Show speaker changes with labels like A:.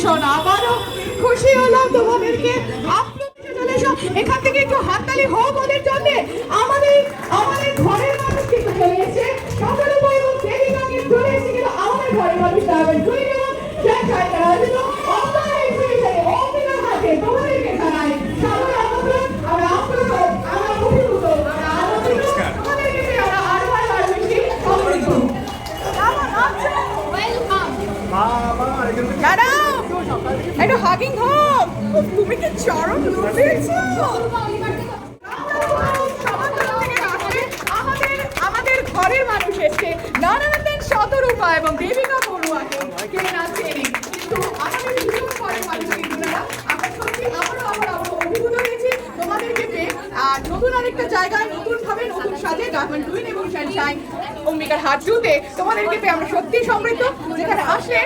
A: ভীষণ আবারও খুশি হলাম তোমাদেরকে চলে এসো এখান থেকে একটু হাততালি হোক ওদের জন্য। আমাদের আমাদের ঘরের মানুষ কিন্তু চলে এসেছে, সকলে বলবো দেবিকা কিন্তু চলে এসেছে, কিন্তু আমাদের ঘরের মানুষ যাবেন তুই কেমন দেখায় তারা যেন অন্তরে এসে অন্যের হাতে তোমাদেরকে জানাই সাদর আমন্ত্রণ। আমরা আপ্লুত, আমরা অভিভূত, আমরা আনন্দিত, তোমাদেরকে পেয়ে আমরা আরো আর বেশি সমৃদ্ধ। দাঁড়াও একটু হাগিং হোক, তুমি কি চরম লুক দিয়েছো? আমাদের ঘরের মানুষ এসছে নানানন্দের শতরূপা এবং দেবিকা বড়ুয়াকে কে না চেনে, কিন্তু আমাদের ভীষণ ঘরের মানুষ কিন্তু তারা আমরা সত্যি আমরা অভিভূত হয়েছি তোমাদেরকে পেয়ে। আর নতুন আরেকটা জায়গায় নতুন ভাবে নতুন সাজে ডায়মন্ড টুইন এবং সানশাইন অম্বিকার হাট জুতে তোমাদেরকে পেয়ে আমরা সত্যি সমৃদ্ধ, যেখানে আসলে